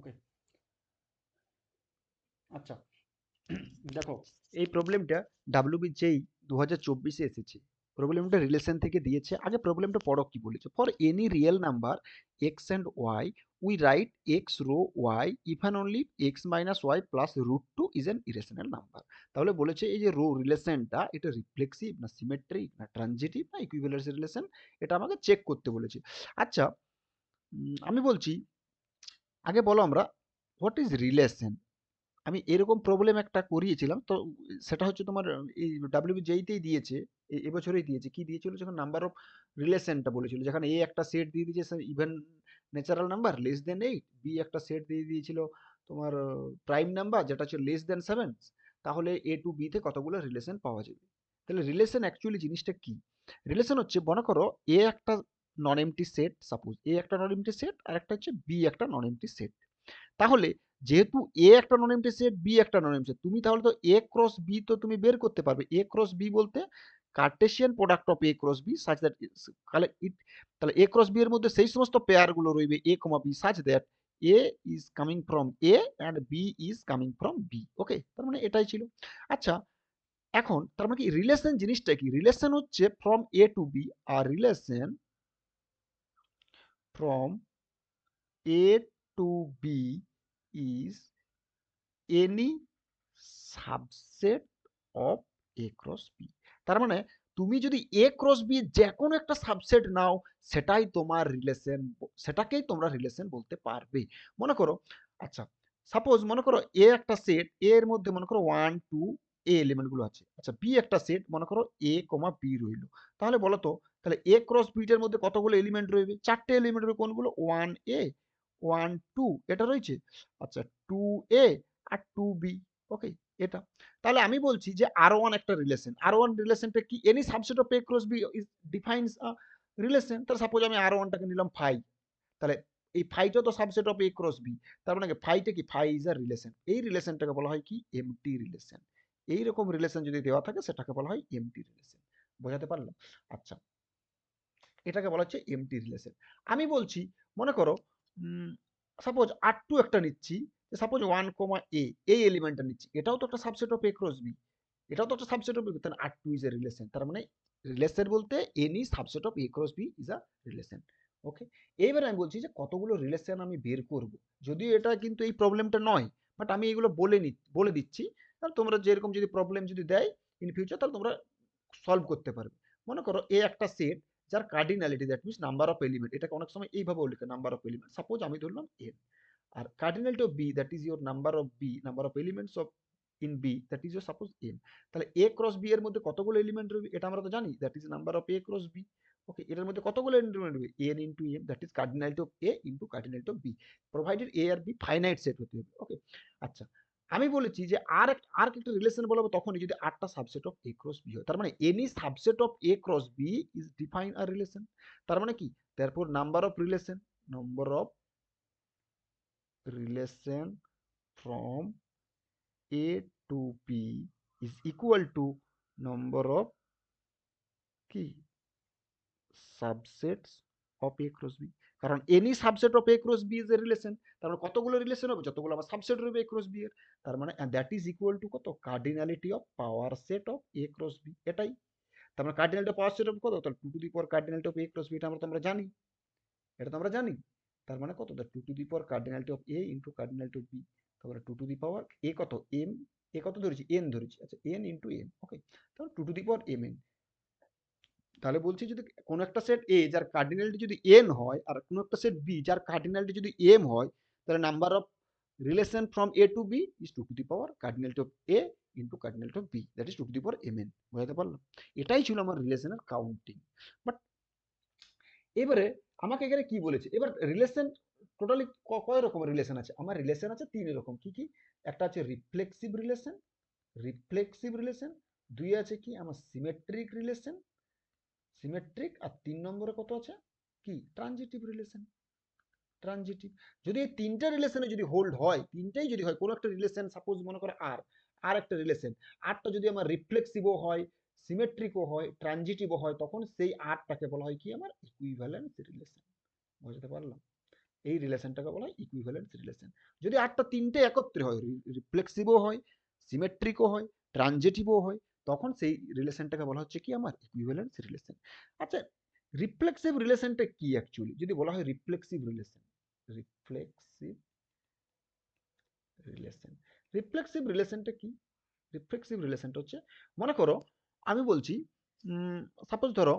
ওকে, আচ্ছা। দেখো, এই প্রবলেমটা ডাব্লিউবিজেই 2024-এ এসেছে। প্রবলেমটা রিলেশন থেকে দিয়েছে। আগে প্রবলেমটা পড়ো কি বলেছে। For any real number x and y we write x rho y if and only x minus y plus root two is an irrational number. তাহলে বলেছে এই যে রো রিলেশনটা এটা রিফ্লেক্সিভ না সিমেট্রিক না ট্রানজিটিভ না ইকুইভ্যালেন্স রিলেশন, এটা আমাকে চেক করতে বলেছে। আচ্ছা, আমি বলছি আগে বলো আমরা হোয়াট ইজ রিলেশন। আমি এরকম প্রবলেম একটা করিয়েছিলাম তো, সেটা হচ্ছে তোমার এই ডাব্লিউবিজেইতেই দিয়েছে, এবছরেই দিয়েছে। কি দিয়েছিল যখন নাম্বার অফ রিলেশনটা বলেছিল, যেখানে এ একটা সেট দিয়ে দিয়েছে even natural number less than eight, B একটা সেট দিয়ে দিয়েছিল তোমার প্রাইম নাম্বার যেটা হচ্ছে লেস দেন সেভেন। তাহলে এ টু বিতে কতগুলো রিলেশন পাওয়া যাবে। তাহলে রিলেশন অ্যাকচুয়ালি জিনিসটা কি? রিলেশন হচ্ছে মনে করো এ একটা নন এমটি সেট, সাপোজ এ একটা নন এমটি সেট আর একটা হচ্ছে বি একটা নন এমটি সেট। তাহলে যেহেতু এ একটা নন এমটি সেট বি একটা নন এমটি সেট, তুমি তাহলে তো এ ক্রস বি তো তুমি বের করতে পারবে। এ ক্রস বি বলতে Cartesian product of A cross B such that, তাহলে তাহলে এ ক্রস বি এর মধ্যে সেই সমস্ত পেয়ার গুলো রইবে a comma b such that a is coming from A and b is coming from B. Okay, তার মানে এটাই ছিল। আচ্ছা, এখন তার মানে কি রিলেশন জিনিসটা কি? রিলেশন হচ্ছে ফ্রম এ টু বি, আর relation from A to B is any subset of A cross B. তার মানে তুমি যদি এ ক্রস বি যে কোনো একটা সাবসেট নাও, সেটাই তোমার রিলেশন, সেটাকেই তোমরা রিলেশন বলতে পারবে। মনে করো, আচ্ছা সাপোজ মনে করো এ একটা সেট, এর মধ্যে মনে করো ওয়ান টু এ এলিমেন্ট গুলো আছে। আচ্ছা, বি একটা সেট, মনে করো এ কমা বি রইল। তাহলে বলো তো, তাহলে এ ক্রস বিটার মধ্যে কতগুলো এলিমেন্ট রইবে? চারটে এলিমেন্ট রইবে। কোনগুলো? ওয়ান এ, ওয়ান টু এটা রয়েছে, আচ্ছা টু এ আর টু বি। ওকে, এটা। তাহলে আমি বলছি যে আর ওয়ান একটা রিলেশন। আর ওয়ান রিলেশনটা কি? Any subset of A cross B defines relation. তাহলে সাপোজ আমি আর ওয়ানটাকে নিলাম ফাই, তাহলে এই ফাইটা তো subset of A cross B. তার মানে ফাইটা কি? Phi is a relation. এই রিলেশনটাকে বলা হয় কি? MT relation. এইরকম রিলেশন যদি দেওয়া থাকে সেটাকে বলা হয় এমটি রিলেশন। বোঝাতে পারলাম? আচ্ছা, এটাকে বলা হচ্ছে এমটি রিলেশন। আমি বলছি মনে করো সাপোজ আর টু একটা নিচ্ছি, সাপোজ ওয়ান কমা এ, এই এলিমেন্টটা নিচ্ছি, এটাও তো একটা subset of A cross B, এটাও তো একটা সাবসেট অফ, তাহলে R two is a relation. তার মানে রিলেশন বলতে any subset of A cross B is a relation. Okay, এইবার আমি বলছি যে কতগুলো রিলেশন আমি বের করব। যদিও এটা কিন্তু এই প্রবলেমটা নয়, বাট আমি এগুলো বলে দিচ্ছি। আর তোমরা যেরকম যদি প্রবলেম যদি দেয় ইন ফিউচার, তাহলে তোমরা সলভ করতে পারবে। মনে করো এ একটা সেট যার cardinality, that means number of element, এটাকে অনেক সময় এইভাবেও লেখে নাম্বার অফ এলিমেন্ট। সাপোজ আমি ধরলাম এন, আর cardinality of B that is your number of B, number of elements of in B that is your suppose N. তাহলে A cross B এর মধ্যে কতগুলো এলিমেন্ট রয়েছে এটা আমরা তো জানি, that is number of A cross B. Okay, এটার মধ্যে কতগুলো এলিমেন্ট রয়েছে? N into n, that is cardinality of A into cardinality of B, provided A R B finite set হতে হবে। ওকে, আচ্ছা, আমি বলেছি যে আর একটা রিলেশন বলবো তখনই যদি আটটা subset of A cross B হয়। তার মানে any subset of A cross B is define a relation. তার মানে কি? তারপর number of relation, number of relation from A to B is equal to number of কি subsets of A cross B। কারণ any subset of A cross B is a relation। তার মানে কতগুলো relation হবে? যতগুলো আমার সাবসেট রয়েছে A cross B এর। তার মানে দ্যাট ইজ ইকুয়াল টু কত? Cardinality of power set of A cross B, এটাই। তার মানে cardinality of power set of কত? তাহলে two to the power cardinality of A cross B, এটা আমরা জানি, এটা তো আমরা জানি। তার মানে কত? Two to the power cardinality of A into cardinality of B. তারপরে two to the power A কত? এম। এ কত ধরেছি? এন ধরেছি। আচ্ছা, এন ইন্টু এম। ওকে, তাহলে two to the power M n. তাহলে বলছি যদি কোনো একটা সেট এ যার কার্ডিনালিটি যদি এন হয়, আর কোনো একটা সেট বি যার কার্ডিনালিটি যদি এম হয়, তাহলে number of relation from A to B is two to the power cardinality of A into cardinality of B, that is two to the power M N. বোঝাতে পারলাম? এটাই ছিল আমার রিলেশনের কাউন্টিং। বাট এবারে আমাকে এখানে কি বলেছে? এবার রিলেশন টোটালি কয় রকমের রিলেশন আছে? আমার রিলেশন আছে তিন রকম। কি কি? একটা আছে রিফ্লেক্সিভ রিলেশন, রিফ্লেক্সিভ রিলেশন। দুই আছে কি আমার সিমেট্রিক রিলেশন, সিমেট্রিক। আর তিন নম্বরে কত আছে? কি? Transitive relation, transitive. যদি এই তিনটা রিলেশনে যদি হোল্ড হয়, তিনটাই যদি হয়, কোনো একটা রিলেশন সাপোজ মনে করে আর, আর একটা রিলেশন, আরটা যদি আমার রিফ্লেক্সিভও হয়, সিমেট্রিকও হয়, ট্রানজিটিভও হয়, তখন সেই আরটাকে বলা হয় কি? আমার ইকুইভ্যালেন্স রিলেশন। বুঝতে পারলাম? এই রিলেশনটাকে বলা হয় ইকুইভ্যালেন্স রিলেশন। যদি আটটা তিনটে একত্রে হয়, রিফ্লেক্সিভও হয়, সিমেট্রিকও হয়, ট্রানজিটিভও হয়, তখন সেই রিলেশনটাকে বলা হচ্ছে কি আমার ইকুইভ্যালেন্স রিলেশন। আচ্ছা, রিফ্লেক্সিভ রিলেশনটা কি অ্যাকচুয়ালি? যদি বলা হয় reflexive relation, reflexive relation, reflexive রিলেশনটা কি? রিফ্লেক্সিভ রিলেশনটা হচ্ছে, মনে করো আমি বলছি, সাপোজ ধরো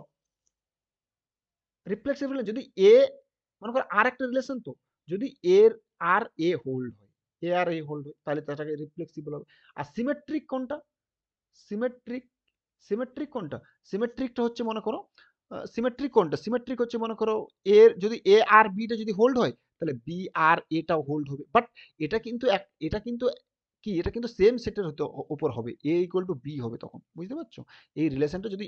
রিফ্লেক্সিভ রিলেশন যদি এ, মনে করো আর একটা রিলেশন, তো যদি এর আর এ হোল্ড হয়, এ আর এ হোল্ড হয়, তাহলে তাটাকে রিফ্লেক্সিভ হবে। আর সিমেট্রিক কোনটা? সিমেট্রিক, সিমেট্রিক কোনটা? সিমেট্রিকটা হচ্ছে মনে করো, সিমেট্রিক কোনটা? সিমেট্রিক হচ্ছে মনে করো এর যদি এ আর বিটা যদি হোল্ড হয়, তাহলে বি আর এটাও হোল্ড হবে। বাট এটা কিন্তু এটা কিন্তু কি, এটা কিন্তু সেম সেটের হতে উপর হবে, এ ইকুয়াল টু বি হবে তখন, বুঝতে পারছো? এই রিলেশনটা যদি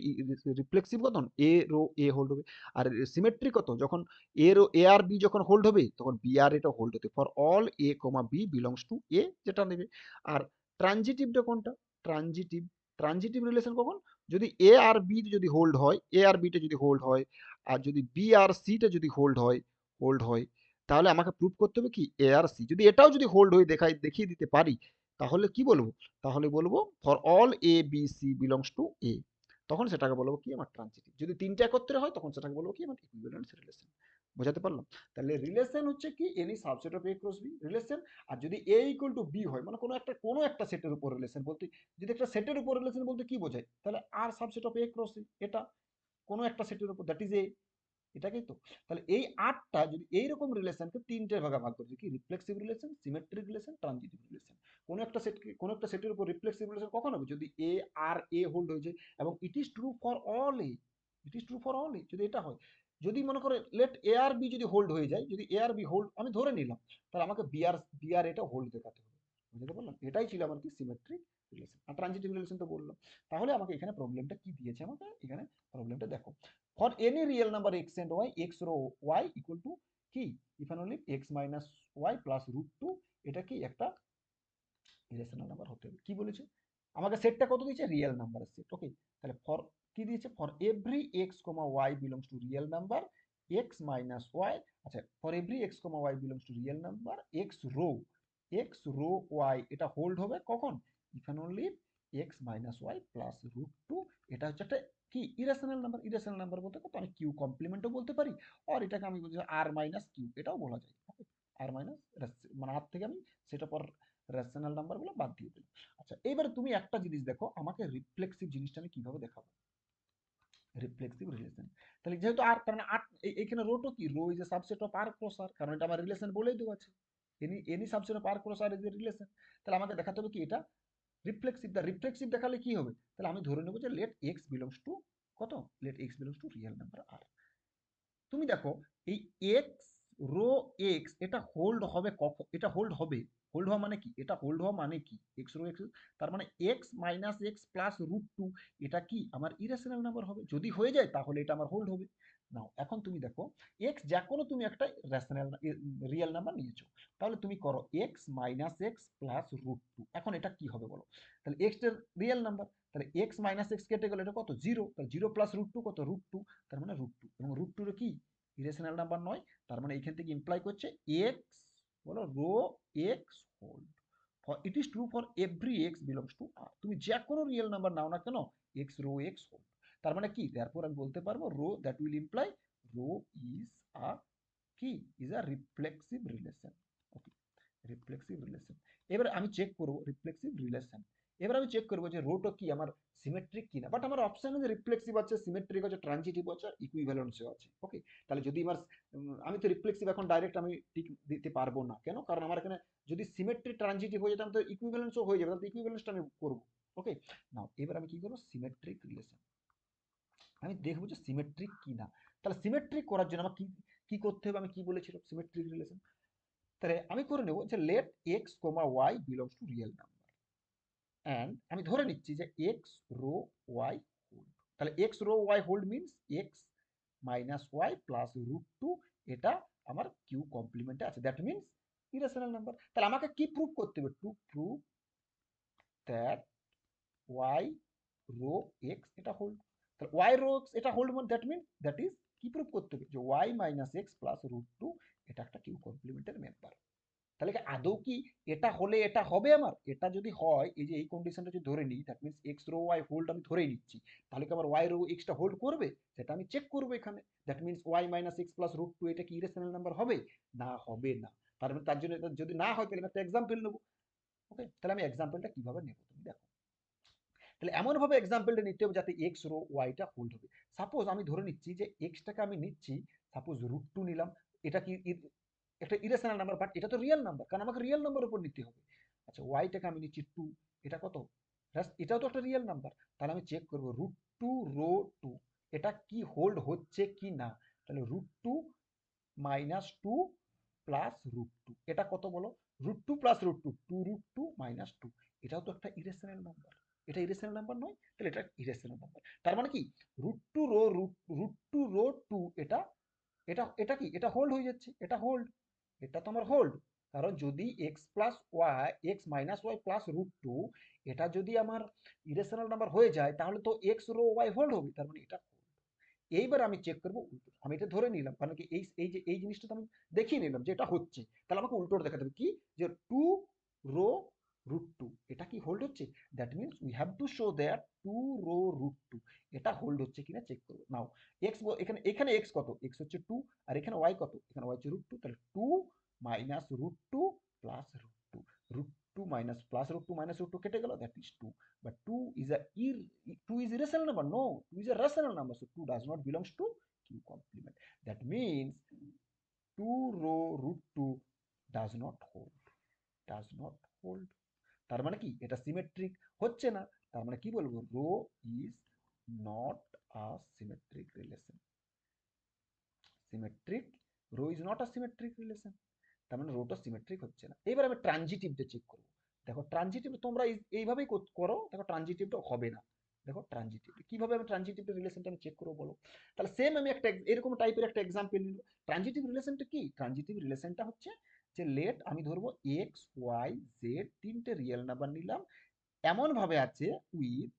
রিফ্লেক্সিভ কত, এ রো এ হোল্ড হবে। আর সিমেট্রিক কত, যখন a rho a R b যখন হোল্ড হবে, তখন বি আর এটা হোল্ড হতে, for all a comma b belongs to A, যেটা নেবে। আর ট্রানজিটিভটা কোনটা? ট্রানজিটিভ, ট্রানজিটিভ রিলেশন কখন? যদি এ আর বি যদি হোল্ড হয়, এ আর বিটা যদি হোল্ড হয়, আর যদি বি আর সিটা যদি হোল্ড হয়, তাহলে আমাকে প্রুভ করতে হবে কি এ আর সি যদি এটাও যদি হোল্ড হয়ে দেখিয়ে দিতে পারি, তাহলে কি বলবো? তাহলে বলবো for all a b c belongs to A, তখন সেটাকে বলবো কি আমার ট্রানজিটিভ। যদি তিনটা একত্রে হয়, তখন সেটাকে বলবো কি আমার ইকুইভ্যালেন্স রিলেশন। বোঝাতে পারলাম? তাহলে রিলেশন হচ্ছে কি any subset of A cross B relation. আর যদি এ ইকুয়াল টু বি হয়, মানে কোনো একটা সেটের উপর রিলেশন বলতে, যদি একটা সেটের উপর রিলেশন বলতে কি বোঝায়, তাহলে R subset of A cross B, এটা কোনো একটা সেটের উপর, দ্যাট ইজ এ, এটাকেই তো। তাহলে এই আটটা যদি এইরকম রিলেশনকে তিনটে ভাগে ভাগ করছে, কি reflexive relation, symmetric relation, transitive relation. কোনো একটা সেটের উপর রিফ্লেক্সিভ রিলেশন কখন হবে? যদি এ আর এ হোল্ড হয়ে যায়, এবং it is true for all a, it is true for all a, যদি এটা হয়। যদি মনে করে লেট এ আর বি যদি হোল্ড হয়ে যায়, যদি এ আর বি হোল্ড আমি ধরে নিলাম, তাহলে আমাকে বি আর এটা হোল্ড দেখাতে হবে। বুঝতে পারলাম? এটাই ছিল আমার কি সিমেট্রিক রিলেশন। আর ট্রানজিটিভ রিলেশন তো বললাম। তাহলে আমাকে এখানে প্রবলেমটা কি দিয়েছে, আমাকে এখানে প্রবলেমটা দেখো। For any real number x and y, x row y equal to কি, if and only x minus y plus root 2, এটা কি একটা ইরেশনাল নাম্বার হতে হবে। কি বলেছে? আমাকে সেটটা কত দিয়েছে? রিয়েল নাম্বারের সেট। ওকে, তাহলে ফর কি দিয়েছে? For every x comma y belongs to real number x minus y, আচ্ছা for every x comma y belongs to real number x rho y, এটা হোল্ড হবে কখন? If and only x minus y plus root two, এটা হচ্ছে একটা কি irrational number. Irrational number বলতে কত, আমি কিউ কমপ্লিমেন্টও বলতে পারি, আর এটাকে আমি বলছি আর মাইনাস কিউ, এটাও বলা যায়। ওকে, আর মাইনাস, মানে আর থেকে আমি সেটা পর রেশনাল নাম্বারগুলো বাদ দিয়ে দিলাম। আচ্ছা, এবারে তুমি একটা জিনিস দেখো, আমাকে রিফ্লেক্সিভ জিনিসটা আমি কিভাবে দেখাবো, রিফ্লেক্সিভ রিলেশন। তাহলে যেহেতু আর, কারণ আর এখানে রোটো কি, rho is a subset of R cross R, কারণ এটা আমার রিলেশন বলেই দেওয়া আছে, any subset of R cross R is a relation. তাহলে আমাকে দেখাতে হবে কি এটা রিফ্লেক্সিভ। দা রিফ্লেক্সিভ দেখালে কি হবে? তাহলে আমি ধরে নেবো যে লেট এক্স বিলংস টু কত, let x belongs to real number R. তুমি দেখো এই এক্স রো এক্স এটা হোল্ড হবে কখন? এটা হোল্ড হবে, হোল্ড হওয়া মানে কি, এটা হোল্ড হওয়া মানে কি, এক্স রো এক্স, তার মানে x minus x plus root two, এটা কি আমার ইরেশনাল নাম্বার হবে। যদি হয়ে যায় তাহলে এটা আমার হোল্ড হবে। নাও এখন তুমি দেখো, এক্স যা কোনো তুমি একটা রেশনাল রিয়েল নাম্বার নিয়েছো, তাহলে তুমি করো x minus x plus root two, এখন এটা কি হবে বলো? তাহলে এক্স এর রিয়েল নাম্বার, তাহলে এক্স মাইনাস এক্স কেটে গেলে এটা কত, জিরো, তাহলে জিরো প্লাস রুট টু কত, রুট টু, তার মানে রুট টু, এবং রুট টু কি ইরেশনাল নাম্বার নয়। তার মানে এখান থেকে ইমপ্লাই করছে এক্স, বলো rho x hold, for it is true for every x belongs to R. তুমি যে কোনো রিয়েল নাম্বার নাও না কেন, এক্স রো এক্স হোল্ড, তার মানে কি, দেয়ারপর আমি বলতে পারবো rho that will imply rho is a কি, is a reflexive relation. Okay, reflexive relation. এবার আমি চেক করব রিফ্লেক্সিভ রিলেশন, এবার আমি চেক করবো যে রোটা কি আমার সিমেট্রিক কিনা। বাট আমার অপশানে যে রিফ্লেক্সিভ আছে, সিমেট্রিক আছে, ট্রানজিটিভ আছে, ইকুইভ্যালেন্সও আছে। ওকে, তাহলে যদি আমার আমি তো রিফ্লেক্সিভ এখন ডাইরেক্ট আমি টিক দিতে পারবো না, কেন? কারণ আমার এখানে যদি সিমেট্রিক ট্রানজিটিভ হয়ে যেতাম তো ইকুইভ্যালেন্সও হয়ে যাবে, তাহলে ইকুইভ্যালেন্সটা আমি করবো। ওকে, নাও এবার আমি কি করবো, সিমেট্রিক রিলেশন, আমি দেখবো যে সিমেট্রিক কিনা। তাহলে সিমেট্রিক করার জন্য আমার কি কি করতে হবে, আমি কি বলেছিলাম সিমেট্রিক রিলেশন, তাহলে আমি করে নেব যে let x comma y belongs to real number, and আমি ধরে নিচ্ছি যে এক্স রো ওয়াই হোল্ড, তাহলে x rho y hold means x minus y plus root two, এটা আমার কিউ কমপ্লিমেন্টে আছে, দ্যাট মিনস ইরেশনাল নাম্বার। তাহলে আমাকে কি প্রুভ করতে হবে, to prove that y rho x এটা হোল্ড। তাহলে ওয়াই রো এক্স এটা হোল্ড মানে দ্যাট মিনস দ্যাট ইজ কি প্রুভ করতে হবে, যে y minus x plus root two এটা একটা কিউ কমপ্লিমেন্টের মেম্বার। তাহলে কি আদৌ কি এটা হলে এটা হবে আমার? এটা যদি হয়, এই যে এই কন্ডিশনটা যদি ধরে নিই, that means x rho y hold আমি ধরেই নিচ্ছি, তাহলে কি আমার ওয়াই রো এক্সটা হোল্ড করবে? সেটা আমি চেক করবো এখানে। That means y minus x plus root two এটা কি ইরেশনাল নাম্বার হবে? না, হবে না। তার মানে তার জন্য যদি না হয় তাহলে আমি একটা এক্সাম্পল নেবো। ওকে, তাহলে আমি এক্সাম্পলটা কিভাবে নেবো তুমি দেখো। তাহলে এমনভাবে এক্সাম্পলটা নিতে হবে যাতে এক্স রো ওয়াইটা হোল্ড হবে। সাপোজ আমি ধরে নিচ্ছি যে এক্সটাকে আমি নিচ্ছি, সাপোজ রুট টু নিলাম। এটা কি একটা ইরেশনাল নাম্বার, বাট এটা তো রিয়েল নাম্বার, কারণ আমাকে রিয়েল নাম্বার উপর নিতে হবে। আচ্ছা, ওয়াইটাকে আমি নিচ্ছি টু, এটা কত? এটাও তো একটা রিয়েল নাম্বার। তাহলে আমি চেক করবো রুট টু রো টু এটা কি হোল্ড হচ্ছে কি না। তাহলে root two minus two plus root two এটা কত বলো? Root two plus root two, two root two minus two. এটাও তো একটা ইরেশনাল নাম্বার। এটা ইরেশনাল নাম্বার নয়? তাহলে এটা ইরেশনাল নাম্বার। তার মানে কি root two rho root two rho two এটা এটা এটা কি এটা হোল্ড হয়ে যাচ্ছে, এটা হোল্ড। এটা তো আমার হোল্ড। কারণ যদি x plus y x minus y plus root two এটা যদি আমার ইরেশনাল নাম্বার হয়ে যায়, তাহলে তো এক্স রো ওয়াই হোল্ড হবে, তার মানে এটা hold। এইবার আমি চেক করবো উল্টো, আমি এটা ধরে নিলাম, কারণ কি এই যে এই জিনিসটা তো আমি দেখিয়ে নিলাম যে এটা হচ্ছে। তাহলে আমাকে উল্টোটা দেখাতে হবে কি, যে টু রো রুট টু এটা কি হোল্ড হচ্ছে? That means we have to show that two rho root two এটা হোল্ড হচ্ছে কিনা চেক করবো। নাও এক্স, এখানে এখানে এক্স কত? এক্স হচ্ছে টু। আর এখানে ওয়াই কত? এখানে ওয়াই হচ্ছে রুট টু। তাহলে two minus root two plus root two, root two minus plus root two minus root two কেটে গেল, that is two. But 2 is a 2 is irrational number. No, 2 is a rational number. So 2 does not belongs to Q complement. That means 2 row root 2 does not hold. Does not hold. তার মানে কি এটা symmetric হচ্ছে না। তার মানে কি বলবো? Rho is not a symmetric relation. Symmetric, rho is not a symmetric relation. তার মানে রোটা সিমেট্রিক হচ্ছে না। এবার আমি ট্রানজিটিভটা চেক করবো। দেখো ট্রানজিটিভ তোমরা এইভাবেই করো, দেখো ট্রানজিটিভটা হবে না। দেখো ট্রানজিটিভ কিভাবে আমি ট্রানজিটিভ রিলেশনটা আমি চেক করবো বলো। তাহলে সেম আমি একটা এরকম টাইপের একটা এক্সাম্পল নিব। ট্রানজিটিভ রিলেশনটা কি? ট্রানজিটিভ রিলেশনটা হচ্ছে যে লেট আমি ধরবো এক্স ওয়াই জেড তিনটে রিয়েল নাম্বার নিলাম, এমন ভাবে আছে with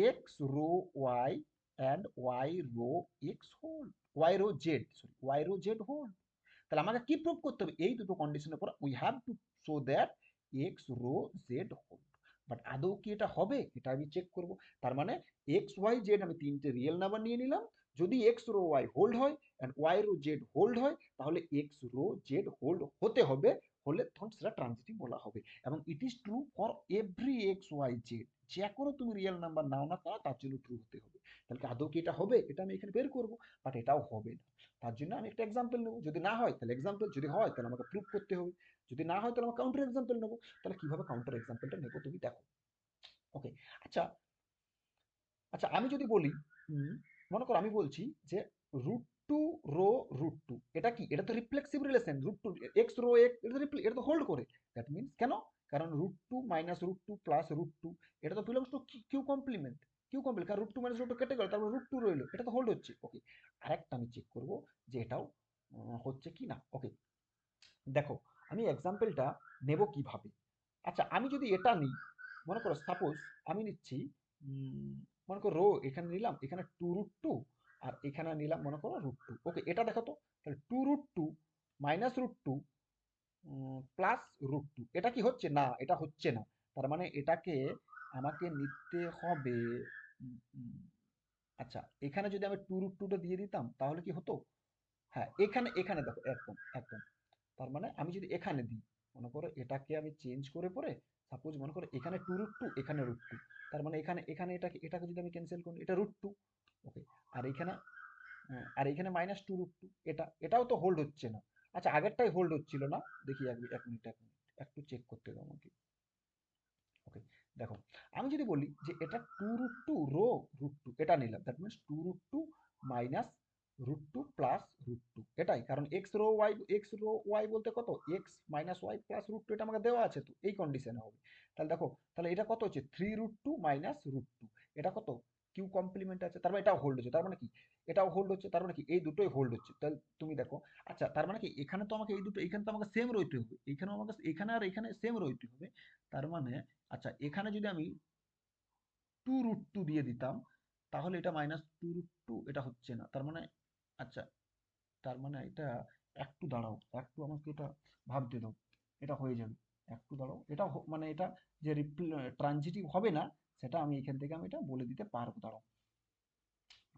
x rho y and y rho x hold, y rho z, sorry y rho z hold. তাহলে আমাকে কি প্রুভ করতে হবে? এই দুটো কন্ডিশনের পর we have to show that x rho z hold. But আদৌ কি এটা হবে? এটা আমি চেক করব। তার মানে এক্স ওয়াই জেড আমি তিনটে রিয়েল নাম্বার নিয়ে নিলাম। যদি এক্স রো ওয়াই হোল্ড হয় and y rho z hold হয়, তাহলে এক্স রো জেড হোল্ড হতে হবে। হলে তখন সেটা ট্রানজিটিভ বলা হবে। এবং it is true for every x y z. যে কোনো তুমি রিয়েল নাম্বার নাও না কেন, তার জন্য ট্রু হতে হবে। তাহলে আদৌ কি এটা হবে? এটা আমি এখানে বের করবো। বাট এটাও হবে না। তার জন্য আমি একটা এক্সাম্পল নেবো। যদি না হয় তাহলে এক্সাম্পল, যদি হয় তাহলে আমাকে প্রুভ করতে হবে। যদি না হয় তাহলে আমরা কাউন্টার এক্সাম্পল নেবো। তাহলে কিভাবে কাউন্টার এক্সাম্পলটা নেবো তুমি দেখো। ওকে, আচ্ছা আচ্ছা আমি যদি বলি, হুম, মনে করো আমি বলছি যে root two rho root two এটা কি? এটা তো reflexive relation. Root two x rho x এটা তো হোল্ড করে। দ্যাট মিনস কেন? কারণ root two minus root two plus root two এটা তো belongs to Q complement. Q complement, কারণ root two minus root two কেটে গেল, তারপর রুট টু রইলো, এটা তো হোল্ড হচ্ছে। ওকে, আরেকটা আমি চেক করবো যে এটাও হচ্ছে কি না। ওকে, দেখো আমি এক্সাম্পলটা নেব কিভাবে। আচ্ছা আমি যদি এটা নিই, মনে করো সাপোজ আমি নিচ্ছি, উম, মনে করো রো এখানে নিলাম, এখানে টু রুট টু আর এখানে নিলাম মনে করো রুট টু। ওকে, এটা দেখো তো, তাহলে two root two minus root two plus root two এটা কি হচ্ছে? না, এটা হচ্ছে না। তার মানে এটাকে আমাকে নিতে হবে। উম, উম, আচ্ছা এখানে যদি আমি টু রুট টুটা দিয়ে দিতাম তাহলে কি হতো? হ্যাঁ, এখানে এখানে দেখো একদম একদম। তার মানে আমি যদি এখানে দিই, মনে করো এটাকে আমি চেঞ্জ করে পরে সাপোজ মনে করো এখানে টু রুট টু এখানে রুট টু। তার মানে এখানে এখানে এটাকে এটাকে যদি আমি ক্যান্সেল করি, এটা রুট টু। ওকে, আর এখানে আর এখানে মাইনাস টু রুট টু, এটাও তো হোল্ড হচ্ছে না। আচ্ছা আগেরটাই হোল্ড হচ্ছিল না, দেখি এক মিনিট একটু চেক করতে দাও আমাকে। ওকে, দেখো আমি যদি বলি যে এটা two root two rho root two এটা নিলাম, that means two root two minus root two plus root two এটাই, কারণ এক্স রো ওয়াই বলতে কত? X minus y plus root two এটা আমাকে দেওয়া আছে, তো এই কন্ডিশনে হবে। তাহলে দেখো, তাহলে এটা কত হচ্ছে? Three root two minus root two এটা কত? কিউ কমপ্লিমেন্ট আছে, তার মানে এটাও হোল্ড হচ্ছে। তার মানে কি এটাও হোল্ড হচ্ছে, তার মানে কি এই দুটোই হোল্ড হচ্ছে। তাহলে তুমি দেখো, আচ্ছা তার মানে কি এখানে তো আমাকে এই দুটো, এখানে তো আমাকে সেম রইতে হবে, এখানেও আমাকে এখানে আর এখানে সেম রইতে হবে। তার মানে আচ্ছা এখানে যদি আমি টু রুট টু দিয়ে দিতাম, তাহলে এটা মাইনাস টু রুট টু এটা হচ্ছে না। তার মানে আচ্ছা, তার মানে এটা একটু দাঁড়াও, একটু আমাকে এটা ভাবতে দাও, এটা হয়ে যাবে। একটু দাঁড়াও, এটা মানে এটা যে ট্রানজিটিভ হবে না, সেটা আমি এখান থেকে আমি এটা বলে দিতে পারবো। দাঁড়াও,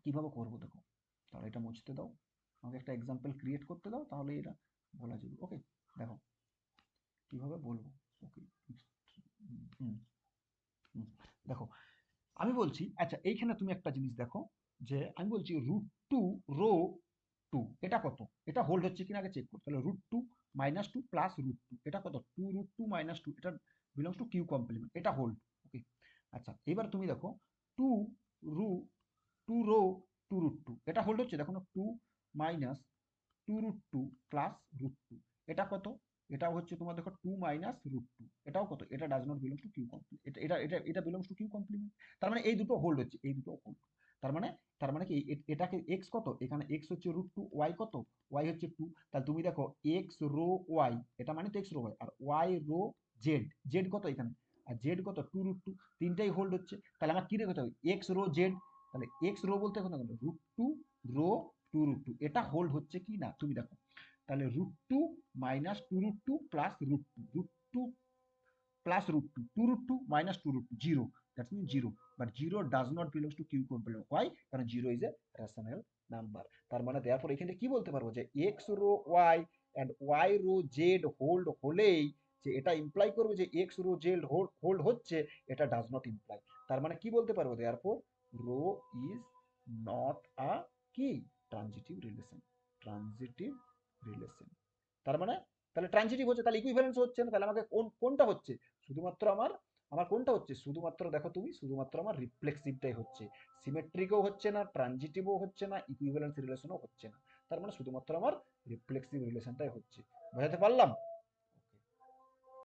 কিভাবে করবো দেখো। তাহলে এটা মুছতে দাও, আমাকে একটা এক্সাম্পল ক্রিয়েট করতে দাও, তাহলে এটা বলা যাবে। ওকে, দেখো কিভাবে বলবো। ওকে, হুম হুম, দেখো আমি বলছি, আচ্ছা এইখানে তুমি একটা জিনিস দেখো, যে আমি বলছি √2 এটা কত, এটা হোল্ড হচ্ছে কিনা আগে চেক করতে। তাহলে √2 - 2 প্লাস √2 এটা কত, 2√2 - 2, এটা বিলংস টু কিউ কমপ্লিমেন্ট, এটা হোল্ড। ওকে, আচ্ছা এবার তুমি দেখো টু রু টু রো 2√2 এটা হোল্ড হচ্ছে, দেখো না, 2 - 2√2 প্লাস √2 এটা কত, এটা হচ্ছে তোমার দেখো 2 - √2, এটাও কত, এটা does not belongs to Q complement, এটা এটা এটা এটা বিলংস টু কিউ কমপ্লিমেন্ট। তার মানে এই দুটো হোল্ড হচ্ছে, এই দুটো হোল্ড। তার মানে, কি এটাকে এক্স কত, এখানে এক্স হচ্ছে √2, ওয়াই কত, ওয়াই হচ্ছে 2। তাহলে তুমি দেখো এক্স রো ওয়াই, এটা মানে তো এক্স রো ওয়াই, আর ওয়াই রো জেড, জেড কত এখানে, আর জেড কত 2√2, তিনটাই হোল্ড হচ্ছে। তাহলে আমার কি রেখে হবে, এক্স রো জেড। তাহলে এক্স রো বলতে কত, √2 রো 2√2, এটা হোল্ড হচ্ছে কি না তুমি দেখো। তাহলে √2 - 2√2 plus √2, √2 plus √2, 2√2 - 2√2, 0, that's mean 0, but 0 does not belongs to Q complement. Why? কারণ 0 ইজ এ রেশনাল নাম্বার। তার মানে দেয়ারফর এখানে কি বলতে পারবো, যে x rho y and y rho z hold হলেই, যে এটা ইমপ্লাই করবে যে এক্স রো জেড হোল্ড হচ্ছে, এটা ডাজ নট ইমপ্লাই। তার মানে কি বলতে পারবো, therefore rho is not a কি ট্রানজিটিভ রিলেশন, ট্রানজিটিভ রিলেশন। তার মানে তাহলে ট্রানজিটিভ হচ্ছে, তাহলে ইকুইভ্যালেন্স হচ্ছে না, তাহলে আমাকে কোনটা হচ্ছে, শুধুমাত্র আমার আমার কোনটা হচ্ছে, শুধুমাত্র দেখো তুমি, শুধুমাত্র আমার রিফ্লেক্সিভটাই হচ্ছে, সিমেট্রিকও হচ্ছে না, ট্রানজিটিভও হচ্ছে না, ইকুইভ্যালেন্স রিলেশনও হচ্ছে না। তার মানে শুধুমাত্র আমার রিফ্লেক্সিভ রিলেশনটাই হচ্ছে। বোঝাতে পারলাম?